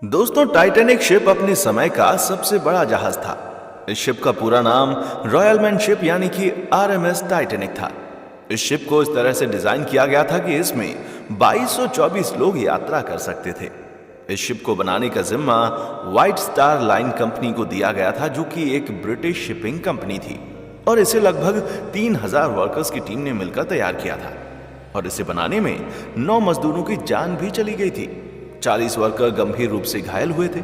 दोस्तों, Titanic ship अपने समय का सबसे बड़ा जहाज था। इस शिप का पूरा नाम रॉयलमैन शिप यानी कि आरएमएस टाइटैनिक था। इस शिप को इस तरह से डिजाइन किया गया था कि इसमें 2224 लोग यात्रा कर सकते थे। इस शिप को बनाने का जिम्मा व्हाइट स्टार लाइन कंपनी को दिया गया था, जो कि एक ब्रिटिश शिपिंग कंपनी थी, और इसे लगभग 3000 वर्कर्स की टीम ने मिलकर तैयार किया था। और इसे बनाने में 9 मजदूरों की जान भी चली गई थी। 40 वर्कर गंभीर रूप से घायल हुए थे।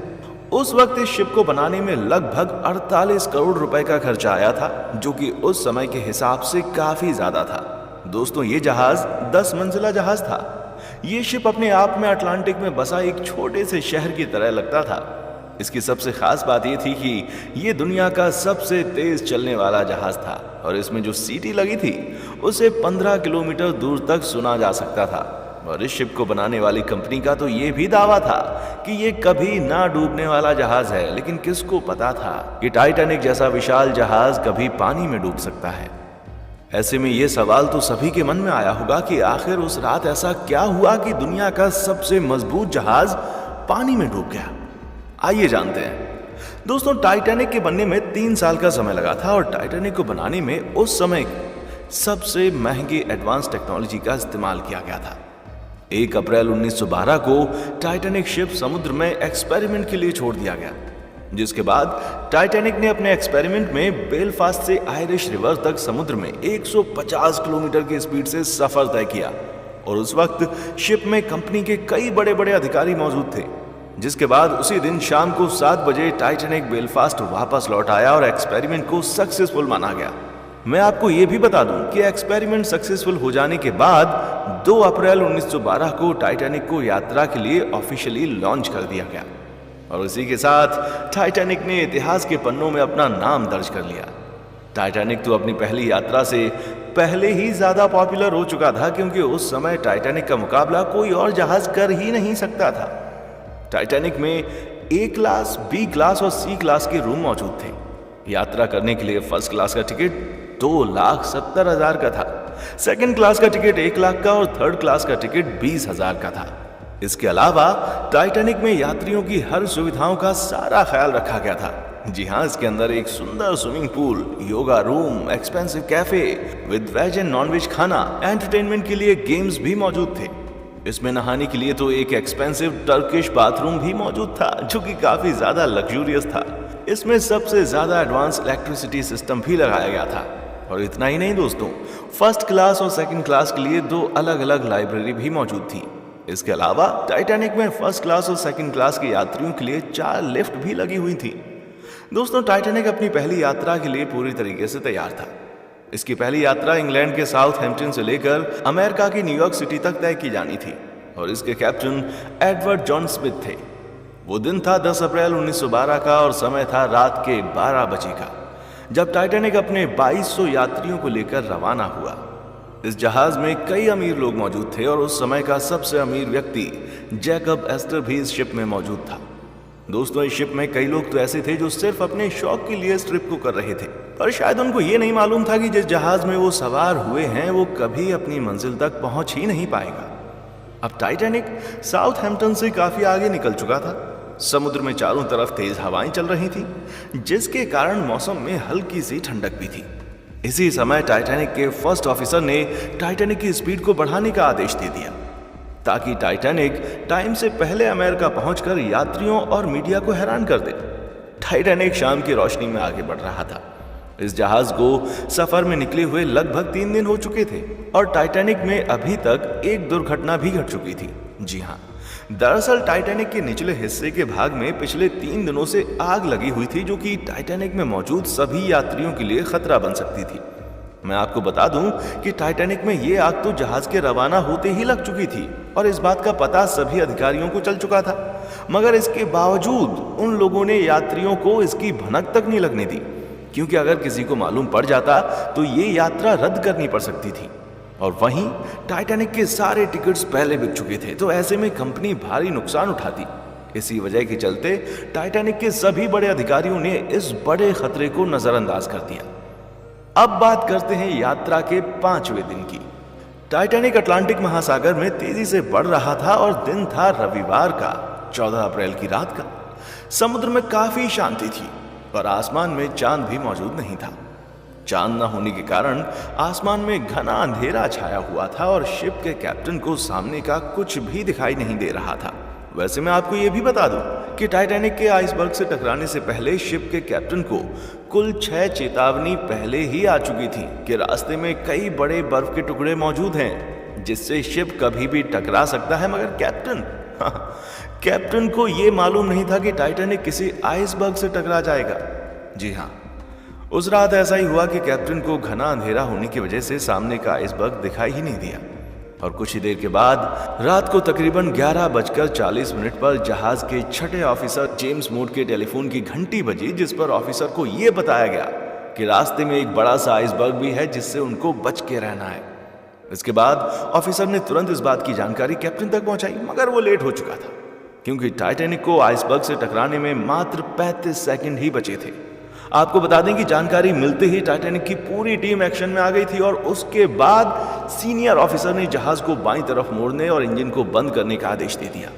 उस वक्त इस शिप को बनाने में लगभग 48 करोड़ रुपए का खर्चा आया था, जो कि उस समय के हिसाब से काफी ज्यादा था। दोस्तों, ये जहाज 10 मंजिला जहाज था। ये शिप अपने आप में अटलांटिक में बसा एक छोटे से शहर की तरह लगता था। इसकी सबसे खास बात यह थी कि यह दुनिया का सबसे तेज चलने वाला जहाज था, और इसमें जो सीटी लगी थी उसे 15 किलोमीटर दूर तक सुना जा सकता था। और इस शिप को बनाने वाली कंपनी का तो ये भी दावा था कि ये कभी ना डूबने वाला जहाज है, लेकिन किसको पता था कि टाइटैनिक जैसा विशाल जहाज कभी पानी में डूब सकता है। ऐसे में ये सवाल तो सभी के मन में आया होगा कि आखिर उस रात ऐसा क्या हुआ कि दुनिया का सबसे मजबूत जहाज पानी में डूब गया। आइए जानते हैं। दोस्तों, टाइटैनिक के बनने में 3 साल का समय लगा था, और टाइटैनिक को बनाने में उस समय सबसे महंगी एडवांस टेक्नोलॉजी का इस्तेमाल किया गया था। 1 अप्रैल 1912 को टाइटैनिक शिप समुद्र में एक्सपेरिमेंट के लिए छोड़ दिया गया, जिसके बाद टाइटैनिक ने अपने एक्सपेरिमेंट में बेलफास्ट से आयरिश रिवर तक समुद्र में 150 किलोमीटर की स्पीड से सफर तय किया। और उस वक्त शिप में कंपनी के कई बड़े बड़े अधिकारी मौजूद थे। जिसके बाद उसी दिन शाम को 7 बजे टाइटैनिक बेलफास्ट वापस लौट आया और एक्सपेरिमेंट को सक्सेसफुल माना गया। मैं आपको यह भी बता दूं कि एक्सपेरिमेंट सक्सेसफुल हो जाने के बाद 2 अप्रैल 1912 को टाइटैनिक को यात्रा के लिए ऑफिशियली लॉन्च कर दिया गया, और इसी के साथ टाइटैनिक ने इतिहास के पन्नों में अपना नाम दर्ज कर लिया। टाइटैनिक तो अपनी पहली यात्रा से पहले ही ज्यादा पॉपुलर हो चुका था, क्योंकि उस समय टाइटैनिक का मुकाबला कोई और जहाज कर ही नहीं सकता था। टाइटैनिक में ए क्लास, बी क्लास और सी क्लास के रूम मौजूद थे। यात्रा करने के लिए फर्स्ट क्लास का टिकट 2,70,000 का था, सेकंड क्लास का टिकट 1 लाख का, और थर्ड क्लास का टिकट 20,000 का था। इसके अलावा टाइटैनिक में यात्रियों की हर सुविधाओं का सारा ख्याल रखा गया था। जी हाँ, इसके अंदर एक सुंदर swimming pool, yoga room, expensive cafe with veg and non veg खाना, एंटरटेनमेंट के लिए गेम्स भी मौजूद थे। इसमें नहाने के लिए तो एक एक्सपेंसिव टर्किश बाथरूम भी मौजूद था, जो कि काफी ज्यादा लग्जूरियस था। इसमें सबसे ज्यादा एडवांस इलेक्ट्रिसिटी सिस्टम भी लगाया गया था। और इतना ही नहीं दोस्तों, फर्स्ट क्लास और सेकंड क्लास के लिए 2 अलग अलग लाइब्रेरी भी मौजूद थी। इसके अलावा टाइटैनिक में फर्स्ट क्लास और सेकंड क्लास के यात्रियों के लिए 4 लिफ्ट भी लगी हुई थी। दोस्तों, टाइटैनिक अपनी पहली यात्रा के लिए पूरी तरीके से तैयार था। इसकी पहली यात्रा इंग्लैंड के साउथहैम्पटन से लेकर अमेरिका की न्यूयॉर्क सिटी तक तय की जानी थी, और इसके कैप्टन एडवर्ड जॉन स्मिथ थे। वो दिन था 10 अप्रैल 1912 का, और समय था रात के 12 बजे का, जब टाइटैनिक अपने 2200 यात्रियों को लेकर रवाना हुआ। इस जहाज में कई अमीर लोग मौजूद थे, और उस समय का सबसे अमीर व्यक्ति जैकब एस्टर भी इस शिप में मौजूद था। दोस्तों, इस शिप में कई लोग तो ऐसे थे जो सिर्फ अपने शौक के लिए इस ट्रिप को कर रहे थे, पर शायद उनको ये नहीं मालूम था कि जिस जहाज में वो सवार हुए हैं वो कभी अपनी मंजिल तक पहुंच ही नहीं पाएगा। अब टाइटैनिक साउथहैम्पटन से काफी आगे निकल चुका था। समुद्र में चारों तरफ तेज हवाएं चल रही थी, जिसके कारण मौसम में हल्की सी ठंडक भी थी। इसी समय टाइटैनिक के फर्स्ट ऑफिसर ने टाइटैनिक की स्पीड को बढ़ाने का आदेश दे दिया, ताकि टाइटैनिक टाइम से पहले अमेरिका पहुंचकर यात्रियों और मीडिया को हैरान कर दे। टाइटैनिक शाम की रोशनी में आगे बढ़ रहा था। इस जहाज को सफर में निकले हुए लगभग 3 दिन हो चुके थे, और टाइटैनिक में अभी तक एक दुर्घटना भी घट चुकी थी। जी हाँ, दरअसल टाइटैनिक के निचले हिस्से के भाग में पिछले 3 दिनों से आग लगी हुई थी, जो कि टाइटैनिक में मौजूद सभी यात्रियों के लिए खतरा बन सकती थी। मैं आपको बता दूं कि टाइटैनिक में ये आग तो जहाज के रवाना होते ही लग चुकी थी, और इस बात का पता सभी अधिकारियों को चल चुका था। मगर इसके बावजूद उन लोगों ने यात्रियों को इसकी भनक तक नहीं लगने दी, क्योंकि अगर किसी को मालूम पड़ जाता तो ये यात्रा रद्द करनी पड़ सकती थी। और वहीं टाइटैनिक के सारे टिकट्स पहले बिक चुके थे, तो ऐसे में कंपनी भारी नुकसान उठाती। इसी वजह के चलते टाइटैनिक के सभी बड़े अधिकारियों ने इस बड़े खतरे को नजरअंदाज कर दिया। अब बात करते हैं यात्रा के 5वें दिन की। टाइटैनिक अटलांटिक महासागर में तेजी से बढ़ रहा था, और दिन था रविवार का, 14 अप्रैल की रात का। समुद्र में काफी शांति थी और आसमान में चांद भी मौजूद नहीं था। चांद न होने के कारण आसमान में घना अंधेरा छाया हुआ था और शिप के कैप्टन को सामने का कुछ भी दिखाई नहीं दे रहा था। वैसे मैं आपको यह भी बता दूं कि टाइटैनिक के आइसबर्ग से टकराने से पहले शिप के कैप्टन को कुल 6 चेतावनी पहले ही आ चुकी थी कि रास्ते में कई बड़े बर्फ के टुकड़े मौजूद हैं जिससे शिप कभी भी टकरा सकता है। मगर कैप्टन को यह मालूम नहीं था कि टाइटैनिक किसी आइसबर्ग से टकरा जाएगा। जी हाँ, उस रात ऐसा ही हुआ कि कैप्टन को घना अंधेरा होने की वजह से सामने का आइसबर्ग दिखाई ही नहीं दिया और कुछ ही देर के बाद रात को तकरीबन 11:40 पर जहाज के छठे ऑफिसर जेम्स मूड के टेलीफोन की घंटी बजी, जिस पर ऑफिसर को यह बताया गया कि रास्ते में एक बड़ा सा आइसबर्ग भी है जिससे उनको बच के रहना है। इसके बाद ऑफिसर ने तुरंत इस बात की जानकारी कैप्टन तक पहुंचाई, मगर वो लेट हो चुका था क्योंकि टाइटैनिक को आइसबर्ग से टकराने में मात्र 35 सेकंड ही बचे थे। आपको बता दें कि जानकारी मिलते ही टाइटैनिक की पूरी टीम एक्शन में आ गई थी और उसके बाद सीनियर ऑफिसर ने जहाज को बाईं तरफ मोड़ने और इंजन को बंद करने का आदेश दे दिया।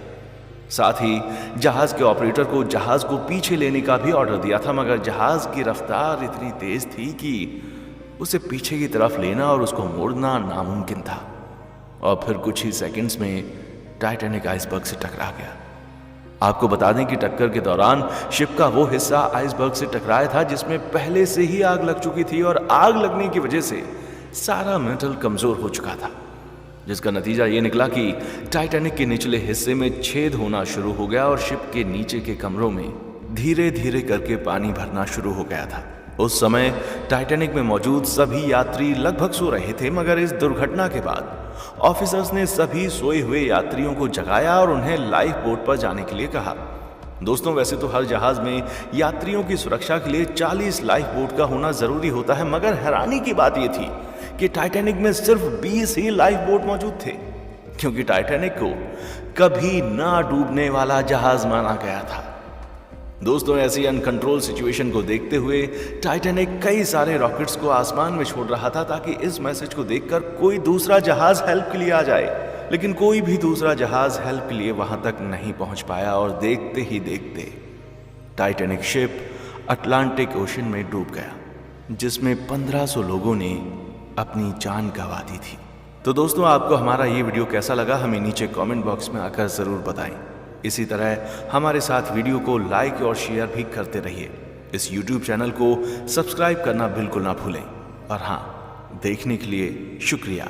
साथ ही जहाज के ऑपरेटर को जहाज को पीछे लेने का भी ऑर्डर दिया था, मगर जहाज की रफ्तार इतनी तेज थी कि उसे पीछे की तरफ लेना और उसको मोड़ना नामुमकिन था। और फिर कुछ ही सेकंड्स में टाइटैनिक आइसबर्ग से टकरा गया। आपको बता दें कि टक्कर के दौरान शिप का वो हिस्सा आइसबर्ग से टकराया था जिसमें पहले से ही आग लग चुकी थी और आग लगने की वजह से सारा मेटल कमजोर हो चुका था, जिसका नतीजा ये निकला कि टाइटैनिक के निचले हिस्से में छेद होना शुरू हो गया और शिप के नीचे के कमरों में धीरे धीरे करके पानी भरना शुरू हो गया था। उस समय टाइटैनिक में मौजूद सभी यात्री लगभग सो रहे थे, मगर इस दुर्घटना के बाद ऑफिसर्स ने सभी सोए हुए यात्रियों को जगाया और उन्हें लाइफ बोट पर जाने के लिए कहा। दोस्तों, वैसे तो हर जहाज में यात्रियों की सुरक्षा के लिए 40 लाइफ बोट का होना जरूरी होता है, मगर हैरानी की बात यह थी कि टाइटैनिक में सिर्फ 20 ही लाइफ बोट मौजूद थे, क्योंकि टाइटैनिक को कभी ना डूबने वाला जहाज माना गया था। दोस्तों, ऐसी अनकंट्रोल सिचुएशन को देखते हुए टाइटैनिक कई सारे रॉकेट्स को आसमान में छोड़ रहा था ताकि इस मैसेज को देखकर कोई दूसरा जहाज हेल्प के लिए आ जाए, लेकिन कोई भी दूसरा जहाज हेल्प के लिए वहां तक नहीं पहुंच पाया और देखते ही देखते टाइटैनिक शिप अटलांटिक ओशन में डूब गया, जिसमें 1500 लोगों ने अपनी जान गंवा दी थी। तो दोस्तों, आपको हमारा ये वीडियो कैसा लगा हमें नीचे कमेंट बॉक्स में आकर जरूर बताएं। इसी तरह हमारे साथ वीडियो को लाइक और शेयर भी करते रहिए। इस YouTube चैनल को सब्सक्राइब करना बिल्कुल ना भूलें। और हाँ, देखने के लिए शुक्रिया।